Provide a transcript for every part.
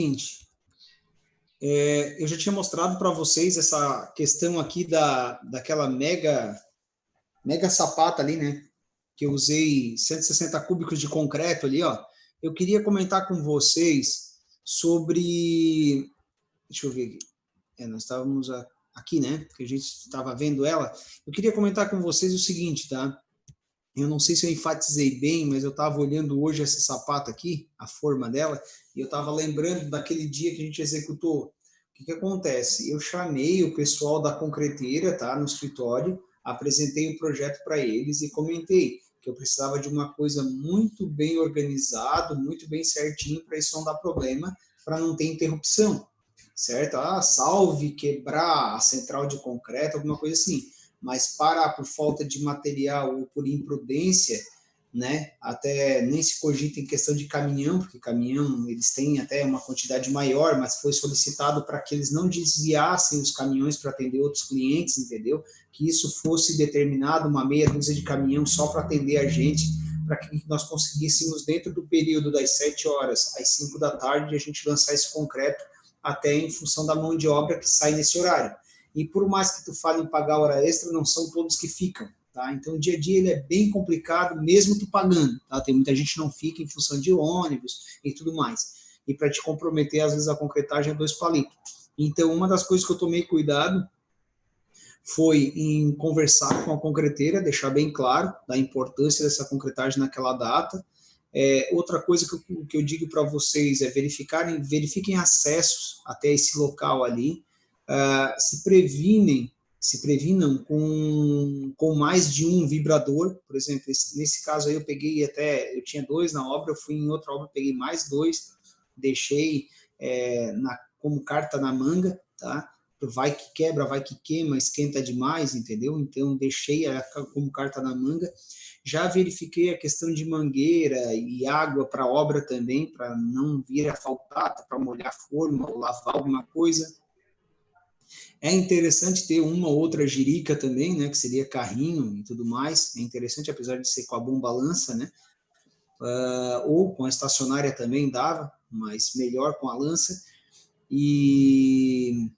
seguinte, eu já tinha mostrado para vocês essa questão aqui daquela mega sapata ali, né? Que eu usei 160 cúbicos de concreto ali, ó. Eu queria comentar com vocês sobre... Deixa eu ver aqui. Nós estávamos aqui, né? Que a gente estava vendo ela. Eu queria comentar com vocês o seguinte, tá? Eu não sei se eu enfatizei bem, mas eu estava olhando hoje essa sapata aqui, a forma dela, e eu estava lembrando daquele dia que a gente executou. O que acontece? Eu chamei o pessoal da concreteira, tá, no escritório, apresentei o projeto para eles e comentei que eu precisava de uma coisa muito bem organizado, muito bem certinho, para isso não dar problema, para não ter interrupção, certo? Salve quebrar a central de concreto, alguma coisa assim, mas parar por falta de material ou por imprudência, né? Até nem se cogita em questão de caminhão, porque caminhão eles têm até uma quantidade maior, mas foi solicitado para que eles não desviassem os caminhões para atender outros clientes, entendeu? Que isso fosse determinado, uma meia dúzia de caminhão só para atender a gente, para que nós conseguíssemos, dentro do período das 7 horas às 5 da tarde, a gente lançar esse concreto até em função da mão de obra que sai nesse horário. E por mais que tu fale em pagar hora extra, não são todos que ficam, tá? Então o dia a dia ele é bem complicado, mesmo tu pagando, tá? Tem muita gente que não fica em função de ônibus e tudo mais. E para te comprometer, às vezes a concretagem é 2 palitos. Então uma das coisas que eu tomei cuidado foi em conversar com a concreteira, deixar bem claro da importância dessa concretagem naquela data. Outra coisa que eu digo para vocês é verifiquem acessos até esse local ali, se previnam com mais de um vibrador, por exemplo, nesse caso aí eu tinha 2 na obra, eu fui em outra obra, peguei mais 2, deixei como carta na manga, tá? Vai que quebra, vai que queima, esquenta demais, entendeu? Então deixei como carta na manga. Já verifiquei a questão de mangueira e água para a obra também, para não vir a faltar, para molhar a forma ou lavar alguma coisa. É interessante ter uma ou outra jirica também, né, que seria carrinho e tudo mais. É interessante, apesar de ser com a bomba lança, né? Ou com a estacionária também dava, mas melhor com a lança. E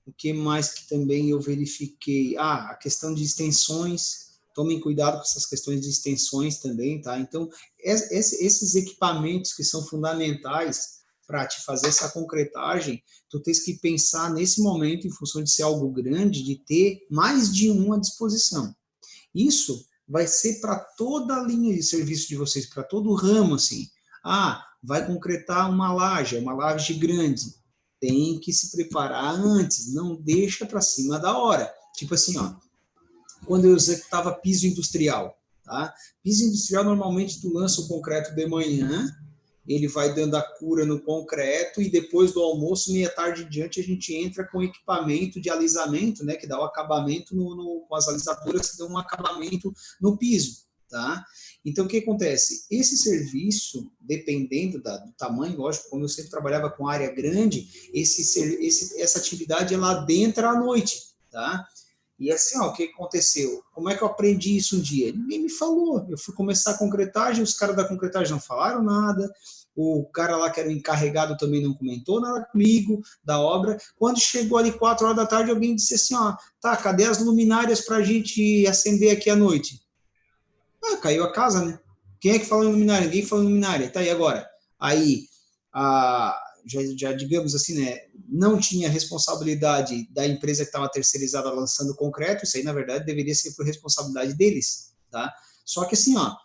o que mais que também eu verifiquei? A questão de extensões. Tomem cuidado com essas questões de extensões também, tá? Então, esses equipamentos que são fundamentais para te fazer essa concretagem, tu tens que pensar nesse momento, em função de ser algo grande, de ter mais de um à disposição. Isso vai ser para toda a linha de serviço de vocês, para todo o ramo, assim. Vai concretar uma laje grande. Tem que se preparar antes, não deixa para cima da hora. Tipo assim, ó, quando eu executava piso industrial, tá? Piso industrial, normalmente, tu lança o concreto de manhã, ele vai dando a cura no concreto e depois do almoço, meia tarde em diante, a gente entra com equipamento de alisamento, né, que dá o acabamento com as alisadoras que dão um acabamento no piso, tá? Então, o que acontece? Esse serviço, dependendo do tamanho, lógico, como eu sempre trabalhava com área grande, essa atividade ela adentra à noite, tá? E assim, ó, o que aconteceu? Como é que eu aprendi isso um dia? Ninguém me falou. Eu fui começar a concretagem, os caras da concretagem não falaram nada, o cara lá que era o encarregado também não comentou nada comigo da obra. Quando chegou ali 4 horas da tarde, alguém disse assim, ó, tá, cadê as luminárias para a gente acender aqui à noite? Caiu a casa, né? Quem é que falou em luminária? Ninguém falou em luminária. Tá, e agora? Aí, já digamos assim, né, não tinha responsabilidade da empresa que estava terceirizada lançando concreto, isso aí, na verdade, deveria ser por responsabilidade deles, tá? Só que assim, ó,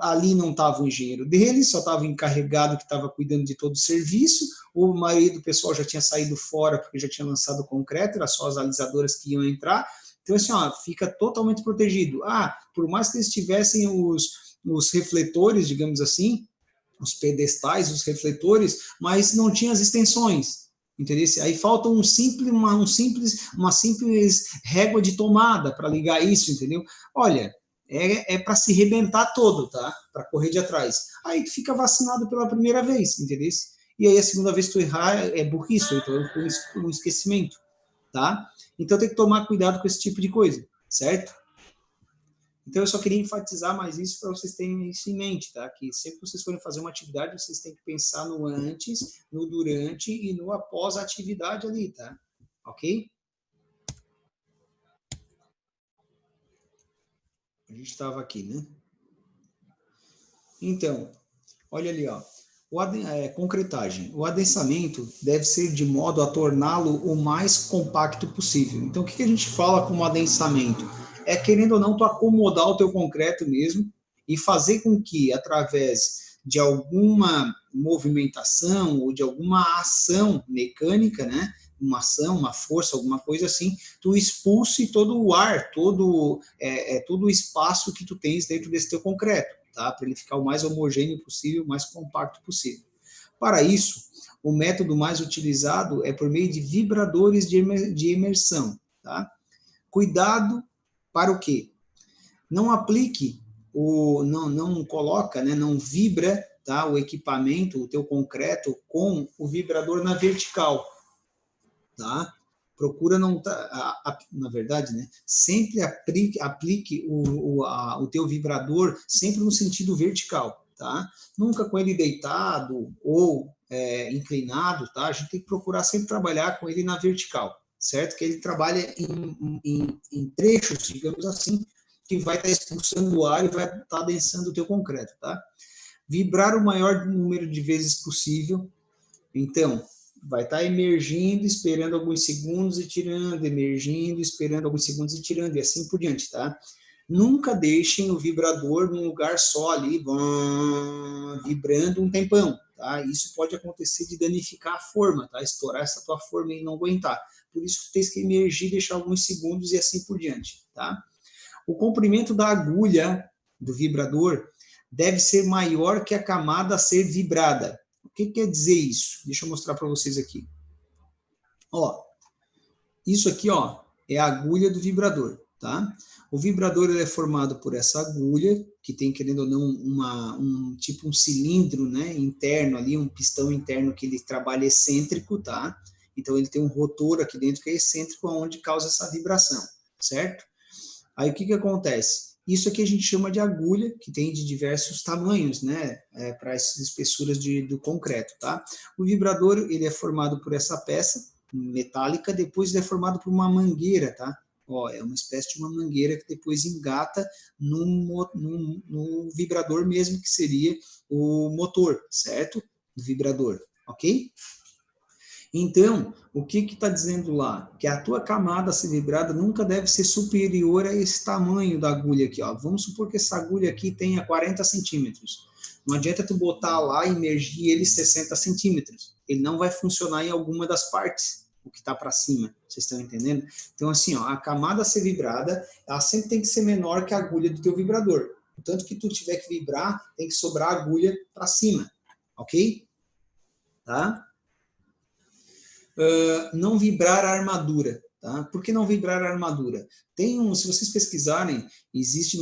ali não estava o engenheiro deles, só estava o encarregado que estava cuidando de todo o serviço, o maioria do pessoal já tinha saído fora porque já tinha lançado concreto, era só as alisadoras que iam entrar, então assim, ó, fica totalmente protegido. Por mais que eles tivessem os refletores, digamos assim, os pedestais, os refletores, mas não tinha as extensões, entendeu? Aí falta uma simples régua de tomada para ligar isso, entendeu? Olha, é para se rebentar todo, tá? Para correr de atrás. Aí tu fica vacinado pela primeira vez, entendeu? E aí a segunda vez que tu errar é burrice, então é um esquecimento, tá? Então tem que tomar cuidado com esse tipo de coisa, certo? Então, eu só queria enfatizar mais isso para vocês terem isso em mente, tá? Que sempre que vocês forem fazer uma atividade, vocês têm que pensar no antes, no durante e no após a atividade ali, tá? Ok? A gente estava aqui, né? Então, olha ali, ó. Concretagem. O adensamento deve ser de modo a torná-lo o mais compacto possível. Então, o que a gente fala como adensamento? É, querendo ou não, tu acomodar o teu concreto mesmo e fazer com que, através de alguma movimentação ou de alguma ação mecânica, né? Uma ação, uma força, alguma coisa assim, tu expulse todo o ar, todo o espaço que tu tens dentro desse teu concreto, tá? Para ele ficar o mais homogêneo possível, o mais compacto possível. Para isso, o método mais utilizado é por meio de vibradores de imersão, tá? Cuidado para o quê? Não aplique não coloca, né, não vibra, tá, o equipamento, o teu concreto com o vibrador na vertical, tá? Procura não na verdade, né? Sempre aplique o teu vibrador sempre no sentido vertical, tá? Nunca com ele deitado ou inclinado, tá? A gente tem que procurar sempre trabalhar com ele na vertical, certo? Que ele trabalha em trechos, digamos assim, que vai estar expulsando o ar e vai estar adensando o teu concreto, tá? Vibrar o maior número de vezes possível. Então, vai estar emergindo, esperando alguns segundos e tirando, emergindo, esperando alguns segundos e tirando, e assim por diante, tá? Nunca deixem o vibrador num lugar só ali, vibrando um tempão, tá? Isso pode acontecer de danificar a forma, tá? Estourar essa tua forma e não aguentar. Por isso, tu tens que emergir, deixar alguns segundos e assim por diante, tá? O comprimento da agulha do vibrador deve ser maior que a camada a ser vibrada. O que quer dizer isso? Deixa eu mostrar para vocês aqui. Ó, isso aqui, ó, é a agulha do vibrador, tá? O vibrador ele é formado por essa agulha, que tem, querendo ou não, um cilindro, né, interno ali, um pistão interno que ele trabalha excêntrico, tá? Então ele tem um rotor aqui dentro que é excêntrico, onde causa essa vibração, certo? Aí o que acontece? Isso aqui a gente chama de agulha, que tem de diversos tamanhos, né, para essas espessuras do concreto, tá? O vibrador, ele é formado por essa peça metálica, depois ele é formado por uma mangueira, tá? Ó, é uma espécie de uma mangueira que depois engata no vibrador mesmo, que seria o motor, certo? Do vibrador, ok? Então, o que está dizendo lá? Que a tua camada a ser vibrada nunca deve ser superior a esse tamanho da agulha aqui. Ó. Vamos supor que essa agulha aqui tenha 40 centímetros. Não adianta tu botar lá e imergir ele 60 centímetros. Ele não vai funcionar em alguma das partes, o que está para cima. Vocês estão entendendo? Então, assim, ó, a camada a ser vibrada, ela sempre tem que ser menor que a agulha do teu vibrador. Tanto que tu tiver que vibrar, tem que sobrar a agulha para cima. Ok? Tá? Não vibrar a armadura. Tá? Por que não vibrar a armadura? Se vocês pesquisarem, existe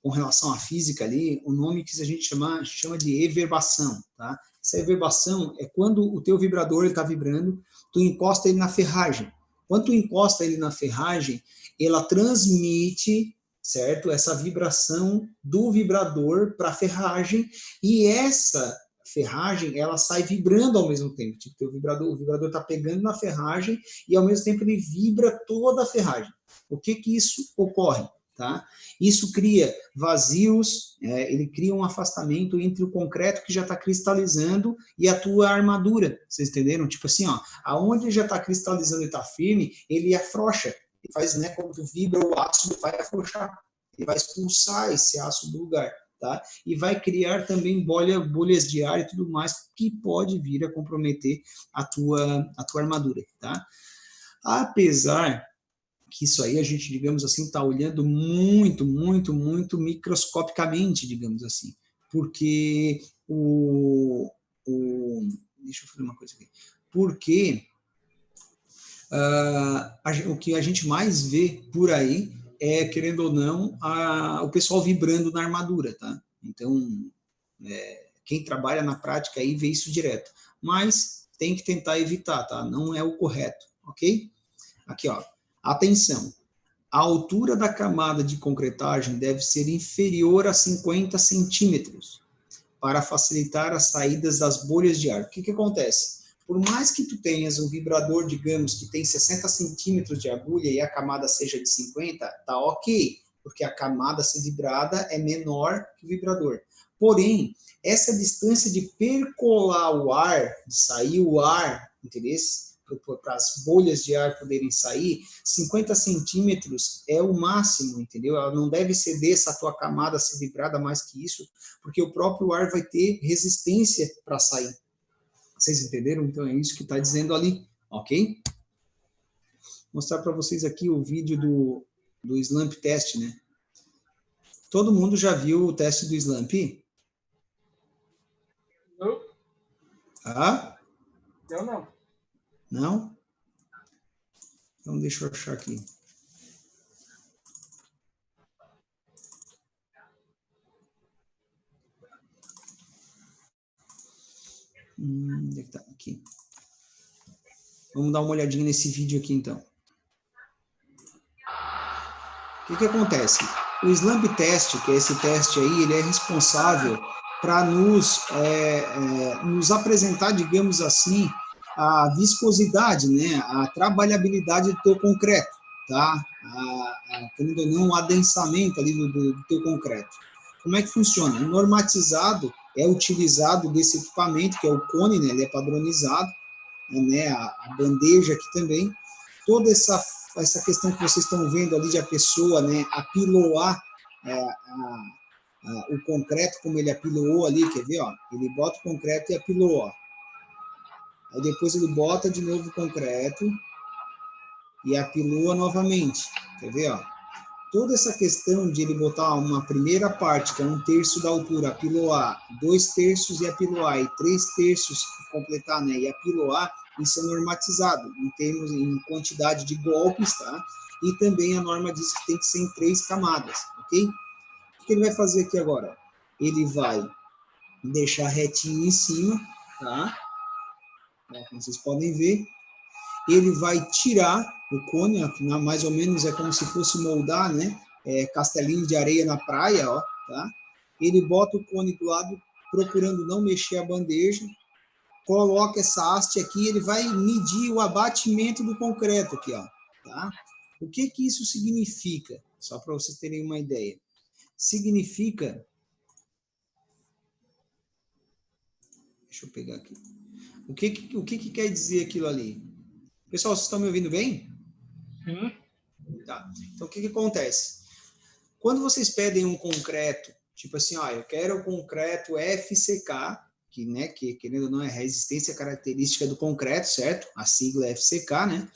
com relação à física ali, um nome que a gente chama de everbação. Tá? Essa everbação é quando o teu vibrador está vibrando, tu encosta ele na ferragem. Quando tu encosta ele na ferragem, ela transmite, certo, essa vibração do vibrador para a ferragem, e essa ferragem, ela sai vibrando ao mesmo tempo. Tipo, o vibrador está pegando na ferragem e ao mesmo tempo ele vibra toda a ferragem. O que isso ocorre? Tá? Isso cria vazios, ele cria um afastamento entre o concreto que já está cristalizando e a tua armadura. Vocês entenderam? Tipo assim, ó, aonde já está cristalizando e está firme, ele afrouxa. Ele faz, né, quando vibra o aço, ele vai afrouxar. Ele vai expulsar esse aço do lugar. Tá? E vai criar também bolhas de ar e tudo mais que pode vir a comprometer a tua armadura. Tá? Apesar que isso aí a gente, digamos assim, está olhando muito, muito, muito microscopicamente, digamos assim, porque deixa eu fazer uma coisa aqui, porque o que a gente mais vê por aí querendo ou não, o pessoal vibrando na armadura, tá? Então, quem trabalha na prática aí vê isso direto. Mas tem que tentar evitar, tá? Não é o correto, ok? Aqui, ó. Atenção. a altura da camada de concretagem deve ser inferior a 50 centímetros para facilitar as saídas das bolhas de ar. O que que acontece? Por mais que tu tenhas um vibrador, digamos, que tem 60 centímetros de agulha e a camada seja de 50, tá ok, porque a camada a ser vibrada é menor que o vibrador. Porém, essa distância de percolar o ar, de sair o ar, entendeu? Para as bolhas de ar poderem sair, 50 centímetros é o máximo, entendeu? Ela não deve ceder essa tua camada ser vibrada mais que isso, porque o próprio ar vai ter resistência para sair. Vocês entenderam? Então é isso que está dizendo ali, ok? Vou mostrar para vocês aqui o vídeo do slump test, né? Todo mundo já viu o teste do slump? Não. Ah? Eu não. Não? Então deixa eu achar aqui. Onde é que tá? Aqui. Vamos dar uma olhadinha nesse vídeo aqui, então. O que acontece? O slump test, que é esse teste aí, ele é responsável para nos apresentar, digamos assim, a viscosidade, né? A trabalhabilidade do teu concreto, tá? Querendo ou não, o adensamento ali do teu concreto. Como é que funciona? O normatizado é utilizado desse equipamento, que é o cone, né? Ele é padronizado, né? A bandeja aqui também. Toda essa questão que vocês estão vendo ali de a pessoa, né, apiloar o concreto, como ele apiloou ali, quer ver, ó? Ele bota o concreto e apilou, ó. Aí depois ele bota de novo o concreto e apiloa novamente, quer ver, ó? Toda essa questão de ele botar uma primeira parte, que é 1/3 da altura, apiloar, 2/3 e apiloar, e 3/3 completar, né, e apiloar, isso é normatizado, em quantidade de golpes, tá? E também a norma diz que tem que ser em 3 camadas, ok? O que ele vai fazer aqui agora? Ele vai deixar retinho em cima, tá? Como vocês podem ver. Ele vai tirar o cone, mais ou menos é como se fosse moldar, né? Castelinho de areia na praia, ó, tá? Ele bota o cone do lado, procurando não mexer a bandeja, coloca essa haste aqui, ele vai medir o abatimento do concreto aqui, ó, tá? O que que isso significa? Só para vocês terem uma ideia. Significa... Deixa eu pegar aqui. O que quer dizer aquilo ali? Pessoal, vocês estão me ouvindo bem? Sim. Tá. Então, o que acontece? Quando vocês pedem um concreto, tipo assim, ó, eu quero o concreto FCK, que, né, que querendo ou não é resistência característica do concreto, certo? A sigla é FCK, né?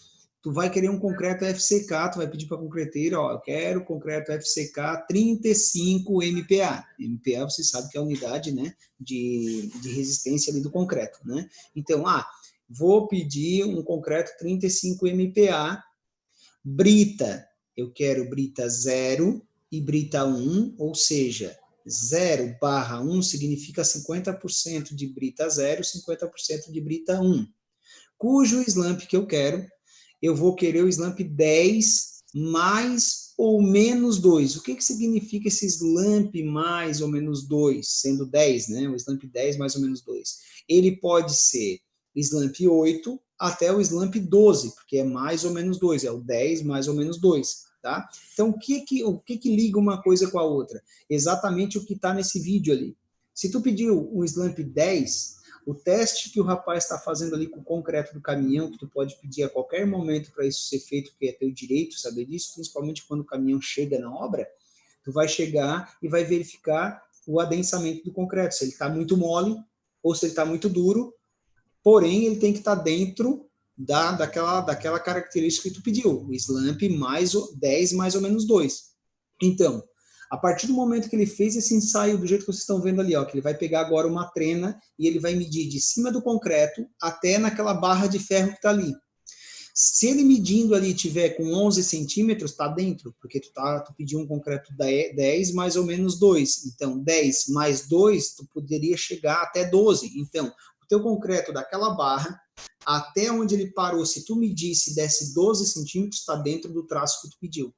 Tu vai querer um concreto FCK, tu vai pedir para a concreteira, ó, eu quero concreto FCK 35 MPa. MPa, você sabe que é a unidade, né, de resistência ali do concreto, né? Então, vou pedir um concreto 35 MPa, brita, eu quero brita 0 e brita 1, ou seja, 0/1 significa 50% de brita 0, 50% de brita 1. Cujo slump que eu quero, eu vou querer o slump 10 mais ou menos 2. O que significa esse slump mais ou menos 2, sendo 10, né? O slump 10 mais ou menos 2. Ele pode ser slump 8 até o slump 12, porque é mais ou menos 2, é o 10 mais ou menos 2, tá? Então, o que liga uma coisa com a outra? Exatamente o que está nesse vídeo ali. Se tu pediu um slump 10, o teste que o rapaz está fazendo ali com o concreto do caminhão, que tu pode pedir a qualquer momento para isso ser feito, porque é teu direito saber disso, principalmente quando o caminhão chega na obra, tu vai chegar e vai verificar o adensamento do concreto, se ele está muito mole ou se ele está muito duro, porém ele tem que estar dentro daquela característica que tu pediu, o slump mais 10 mais ou menos 2. Então, a partir do momento que ele fez esse ensaio do jeito que vocês estão vendo ali, ó, que ele vai pegar agora uma trena e ele vai medir de cima do concreto até naquela barra de ferro que está ali. Se ele medindo ali tiver com 11 centímetros, está dentro, porque tu pediu um concreto 10 mais ou menos 2. Então, 10 mais 2, tu poderia chegar até 12. Então, o teu concreto daquela barra, até onde ele parou, se tu medisse e desse 12 centímetros, está dentro do traço que tu pediu.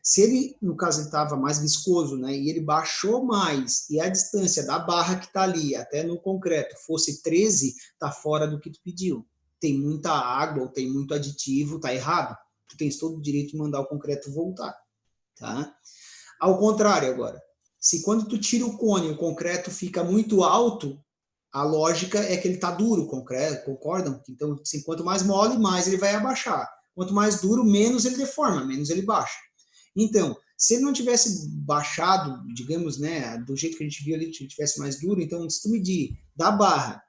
Se ele, no caso, ele estava mais viscoso, né, e ele baixou mais, e a distância da barra que está ali até no concreto fosse 13, está fora do que tu pediu. Tem muita água ou tem muito aditivo, está errado. Tu tens todo o direito de mandar o concreto voltar. Tá? Ao contrário agora, se quando tu tira o cone o concreto fica muito alto, a lógica é que ele está duro, o concreto, concordam? Então, assim, quanto mais mole, mais ele vai abaixar. Quanto mais duro, menos ele deforma, menos ele baixa. Então, se ele não tivesse baixado, digamos, né, do jeito que a gente viu ali, se tivesse mais duro, então, se tu medir da barra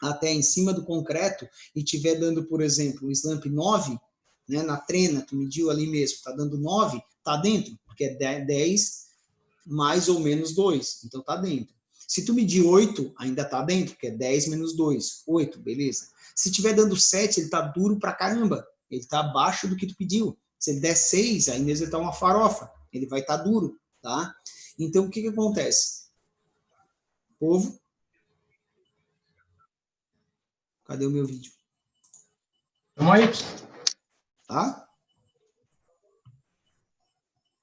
até em cima do concreto e tiver dando, por exemplo, um slump 9, né, na trena, tu mediu ali mesmo, tá dando 9, tá dentro, porque é 10 mais ou menos 2, então tá dentro. Se tu medir 8, ainda tá dentro, que é 10 menos 2, 8, beleza. Se tiver dando 7, ele tá duro pra caramba, ele tá abaixo do que tu pediu. Se ele der 6, aí mesmo ele tá uma farofa, ele vai estar duro, tá? Então, o que que acontece? Povo, cadê o meu vídeo? Vamos aí. Tá?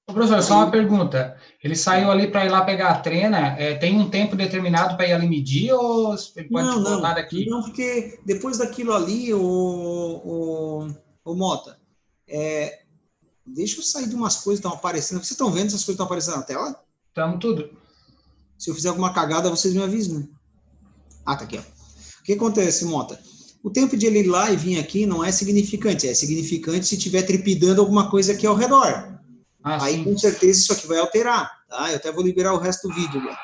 Ô, professor, só uma pergunta. Ele saiu ali para ir lá pegar a trena, tem um tempo determinado para ir ali medir ou ele pode Não, voltar não. daqui? Não, porque depois daquilo ali, o Mota, deixa eu sair de umas coisas que estão aparecendo. Vocês estão vendo essas coisas que estão aparecendo na tela? Estamos tudo. Se eu fizer alguma cagada, vocês me avisam, né? Ah, tá aqui, ó. O que acontece, Mota? O tempo de ele ir lá e vir aqui não é significante. É significante se estiver trepidando alguma coisa aqui ao redor. Ah, Aí, sim. com certeza, isso aqui vai alterar. Tá? Eu até vou liberar o resto do vídeo. Né?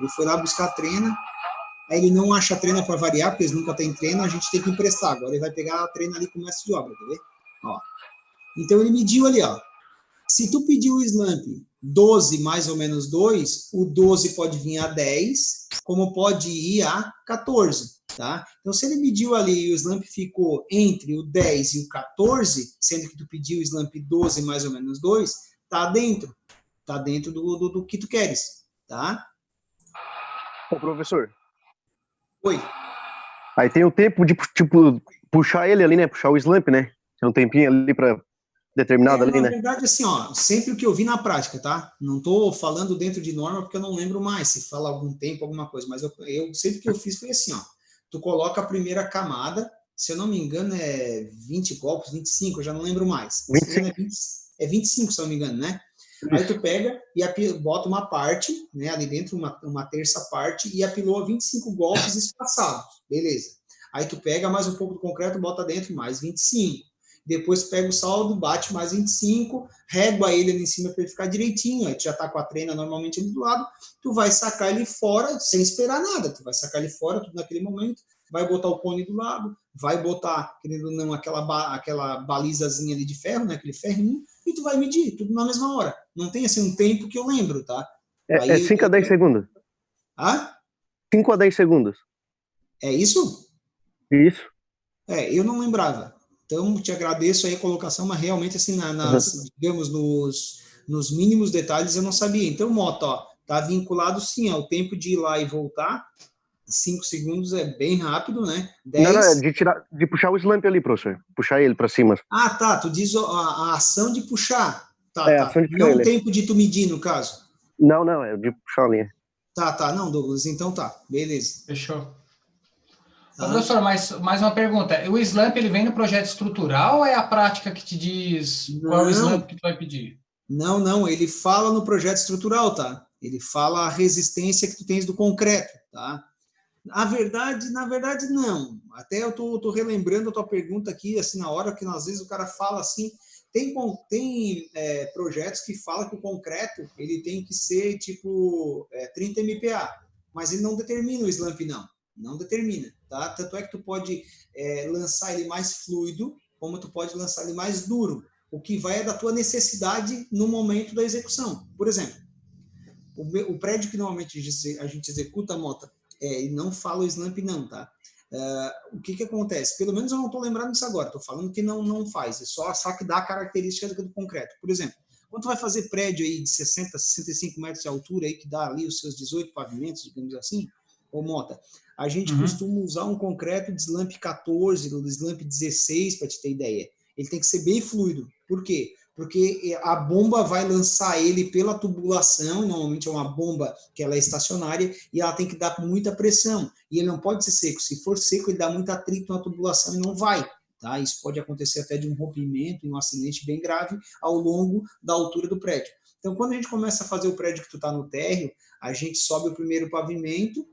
Ele foi lá buscar a trena. Aí ele não acha a trena para variar, porque eles nunca têm trena, a gente tem que emprestar. Agora ele vai pegar a trena ali com o mestre de obra, quer ver? Ó. Então ele mediu ali, ó. Se tu pedir o slump 12 mais ou menos 2, o 12 pode vir a 10, como pode ir a 14, tá? Então se ele mediu ali e o slump ficou entre o 10 e o 14, sendo que tu pediu o slump 12 mais ou menos 2, tá dentro. Tá dentro do que tu queres, tá? Ô, professor, Oi. aí tem o tempo de, tipo, puxar ele ali, né? Puxar o slump, né? Tem um tempinho ali para determinado ali, Na né? verdade, assim, ó, sempre o que eu vi na prática, tá? Não tô falando dentro de norma porque eu não lembro mais se fala algum tempo, alguma coisa, mas eu sempre que eu fiz foi assim, ó. Tu coloca a primeira camada, se eu não me engano é 20 golpes, 25, eu já não lembro mais. Se não me engano 25. é 25, se eu não me engano, né? Aí tu pega e bota uma parte, né, ali dentro, uma terça parte, e apilou 25 golpes espaçados, beleza. Aí tu pega mais um pouco do concreto, bota dentro mais 25. Depois pega o saldo, bate mais 25, régua ele ali em cima para ele ficar direitinho, aí tu já tá com a trena normalmente ali do lado, tu vai sacar ele fora sem esperar nada, tu vai sacar ele fora tudo naquele momento, vai botar o cone do lado, vai botar, querendo ou não, aquela balizazinha ali de ferro, né, aquele ferrinho, e tu vai medir, tudo na mesma hora. Não tem assim um tempo que eu lembro, tá? É Aí, 5 a 10 segundos. ah, 5 a 10 segundos. é isso? Isso. Eu não lembrava. Então, te agradeço aí a colocação, mas realmente, assim, digamos, nos mínimos detalhes eu não sabia. Então, Mota, ó, tá vinculado sim ao tempo de ir lá e voltar. 5 segundos é bem rápido, né? Não, não, é 10. de puxar o slump ali, professor. Puxar ele para cima. Ah, tá. Tu diz a ação de puxar. Tá, É, tá. ação de puxar Não o ele. tempo de tu medir, no caso. Não, não, é de puxar a linha. Tá, tá. Não, Douglas, então tá. Beleza. Fechou. Ô, Tá? professor, mais uma pergunta. O slump, ele vem no projeto estrutural ou é a prática que te diz qual é o slump Não, que tu vai pedir? não. Ele fala no projeto estrutural, tá? Ele fala a resistência que tu tens do concreto, tá? Na verdade, não. Até eu tô relembrando a tua pergunta aqui, assim, na hora que às vezes o cara fala assim, tem projetos que falam que o concreto ele tem que ser tipo 30 MPa, mas ele não determina o slump, não determina, tá? Tanto é que tu pode lançar ele mais fluido, como tu pode lançar ele mais duro, o que vai é da tua necessidade no momento da execução. Por exemplo, o prédio que normalmente a gente executa, Mota, e não fala o slump não, tá? O que acontece? Pelo menos eu não estou lembrando disso agora, estou falando que não faz, é só que dá a característica do concreto. Por exemplo, quando tu vai fazer prédio aí de 60, 65 metros de altura, aí, que dá ali os seus 18 pavimentos, digamos assim, ô Mota, a gente costuma usar um concreto de slump 14, de slump 16, para te ter ideia. Ele tem que ser bem fluido. Por quê? porque a bomba vai lançar ele pela tubulação, normalmente é uma bomba que ela é estacionária, e ela tem que dar muita pressão, e ele não pode ser seco. Se for seco, ele dá muito atrito na tubulação e não vai. Tá? Isso pode acontecer até de um rompimento, um acidente bem grave ao longo da altura do prédio. Então, quando a gente começa a fazer o prédio que tu está no térreo, a gente sobe o primeiro pavimento,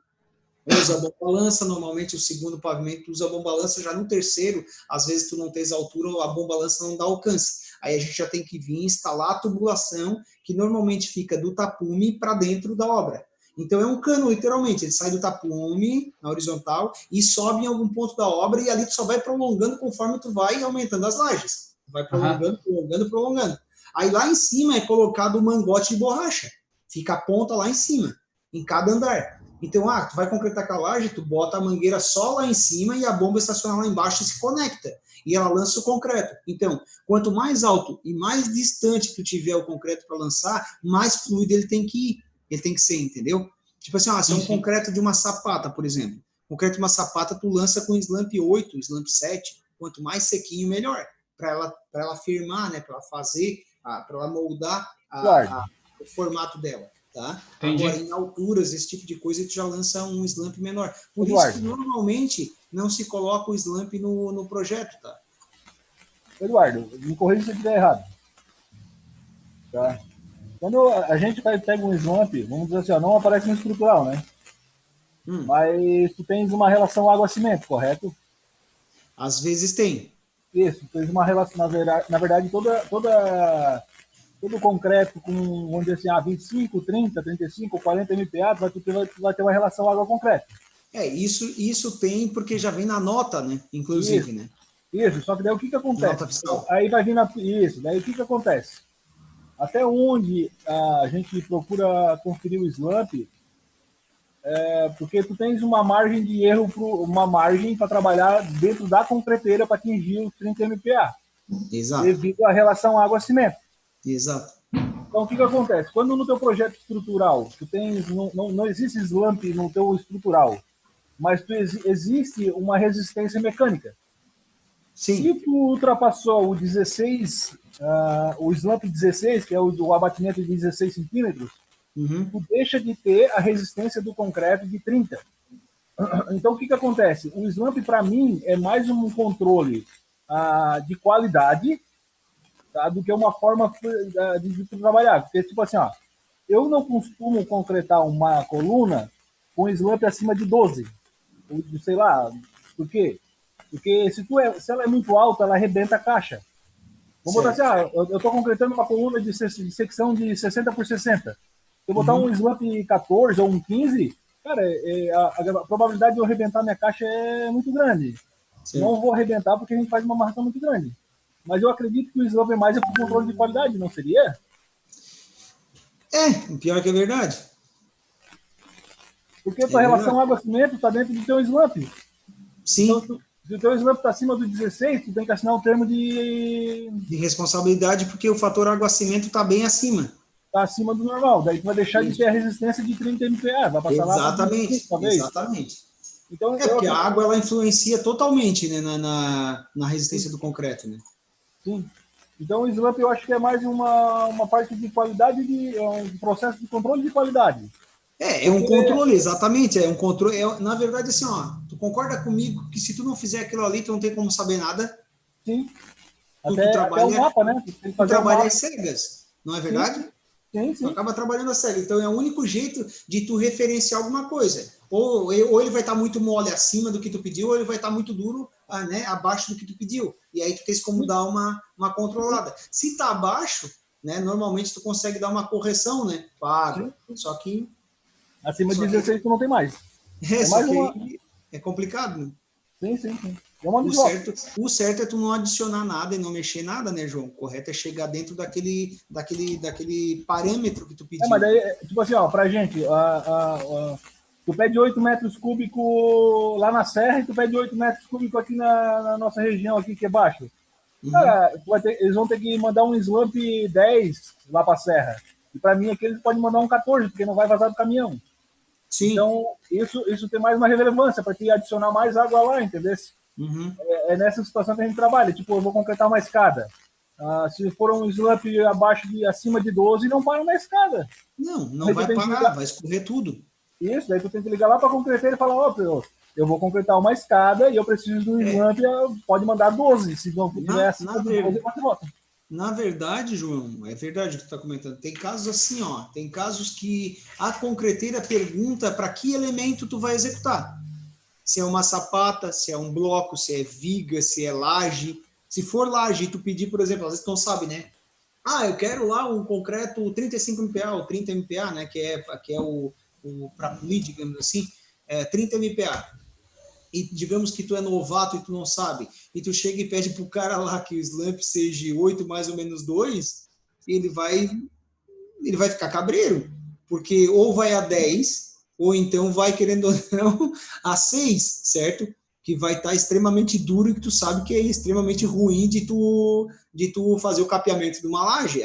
usa a bomba-lança, normalmente o segundo pavimento usa a bomba-lança, já no terceiro, às vezes tu não tens altura, a bomba-lança não dá alcance. Aí a gente já tem que vir instalar a tubulação, que normalmente fica do tapume para dentro da obra. Então é um cano, literalmente, ele sai do tapume, na horizontal, e sobe em algum ponto da obra, e ali tu só vai prolongando conforme tu vai aumentando as lajes. Vai prolongando, prolongando, prolongando. Aí lá em cima é colocado o mangote de borracha. Fica a ponta lá em cima, em cada andar. Então, tu vai concretar com a laje, tu bota a mangueira só lá em cima e a bomba estaciona lá embaixo e se conecta. E ela lança o concreto. Então, quanto mais alto e mais distante que tu tiver o concreto para lançar, mais fluido ele tem que ir. Ele tem que ser, entendeu? Tipo assim, se é um concreto de uma sapata, por exemplo. Concreto de uma sapata, tu lança com slump 8, slump 7. Quanto mais sequinho, melhor. Para ela firmar, né? Para ela fazer, para ela moldar o formato dela. Tá? Agora, em alturas, esse tipo de coisa, tu já lança um slump menor. Por isso que normalmente não se coloca o slump no projeto, tá? Eduardo, me corrija se eu estiver errado. Tá? Quando a gente pega um slump, vamos dizer assim, não aparece no estrutural, né? Mas tu tens uma relação água-cimento, correto? Às vezes tem. Isso, tens uma relação, na verdade, todo concreto com, vamos dizer assim, 25, 30, 35, 40 MPa, vai ter uma relação água-concreto. Isso tem porque já vem na nota, né? Inclusive, isso, né? Isso, só que daí o que acontece? Nota fiscal. Aí vai vir isso, daí o que acontece? Até onde a gente procura conferir o slump, porque tu tens uma margem de erro, uma margem para trabalhar dentro da concreteira para atingir os 30 MPa. Exato. Devido à relação água-cimento. Exato. Então, o que acontece? Quando no teu projeto estrutural, tu tens, não existe slump no teu estrutural, mas existe uma resistência mecânica. Sim. Se tu ultrapassou o 16, o slump 16, que é o abatimento de 16 centímetros, tu deixa de ter a resistência do concreto de 30. Então, o que acontece? O slump, para mim, é mais um controle de qualidade, tá, do que uma forma de trabalhar. Porque, tipo assim, eu não costumo concretar uma coluna com slump acima de 12. Ou de, sei lá, por quê? Porque se ela é muito alta, ela arrebenta a caixa. Vamos botar assim, eu estou concretando uma coluna de secção de 60 por 60. Se eu botar um slump 14 ou um 15, cara, a probabilidade de eu arrebentar minha caixa é muito grande. Sim. Não vou arrebentar porque a gente faz uma marcação muito grande. Mas eu acredito que o slump é mais por controle de qualidade, não seria? Pior que é verdade. Porque a tua relação água-cimento está dentro do teu slump. Sim. Então, se o teu slump está acima do 16, tu tem que assinar um termo de responsabilidade, porque o fator água-cimento está bem acima. Está acima do normal. Daí tu vai deixar de ter a resistência de 30 MPa. Vai passar exatamente, lá. Talvez. Exatamente. Então, porque a água ela influencia totalmente, né, na resistência do concreto, né? Sim. Então o slump eu acho que é mais uma parte de qualidade, um processo de controle de qualidade. É um controle, exatamente. É um controle. Na verdade, assim, tu concorda comigo que se tu não fizer aquilo ali, tu não tem como saber nada? Sim. Tu trabalha, até o mapa, né? Tu trabalha às cegas, não é verdade? Sim. Tu acaba trabalhando às cegas. Então é o único jeito de tu referenciar alguma coisa. Ou ele vai estar muito mole acima do que tu pediu, ou ele vai estar muito duro, né, abaixo do que tu pediu. E aí tu tens como dar uma controlada. Se está abaixo, né, normalmente tu consegue dar uma correção, né, para só que acima de 16 tu não tem mais. É complicado, né? Sim. O certo é tu não adicionar nada e não mexer nada, né, João? O correto é chegar dentro daquele parâmetro que tu pediu. Mas daí, tipo assim, pra gente, tu pede 8 metros cúbicos lá na serra e tu pede 8 metros cúbicos aqui na nossa região, aqui que é baixo. Cara, eles vão ter que mandar um slump 10 lá pra serra. E para mim aqui eles podem mandar um 14, porque não vai vazar do caminhão. Sim. Então, isso tem mais uma relevância para te adicionar mais água lá, entendeu? É nessa situação que a gente trabalha. Tipo, eu vou concretar uma escada. Se for um slump acima de 12, não para na escada. Não vai parar, vai escorrer tudo. Isso, daí tu tem que ligar lá para a concreteira e falar, eu vou concretar uma escada e eu preciso do slump, pode mandar 12. Se não tiver acima de 12, pode voltar. Na verdade, João, é verdade o que tu está comentando. Tem casos assim, tem casos que a concreteira pergunta para que elemento tu vai executar. Se é uma sapata, se é um bloco, se é viga, se é laje. Se for laje, tu pedir, por exemplo, às vezes tu não sabe, né? Eu quero lá um concreto 35 MPa ou 30 MPa, né? Que é o para polir, digamos assim, 30 MPa. E digamos que tu é novato e tu não sabe, e tu chega e pede pro cara lá que o slump seja 8 mais ou menos 2, ele vai ficar cabreiro, porque ou vai a 10, ou então vai, querendo ou não, a 6, certo? Que vai estar extremamente duro e que tu sabe que é extremamente ruim de tu fazer o capeamento de uma laje.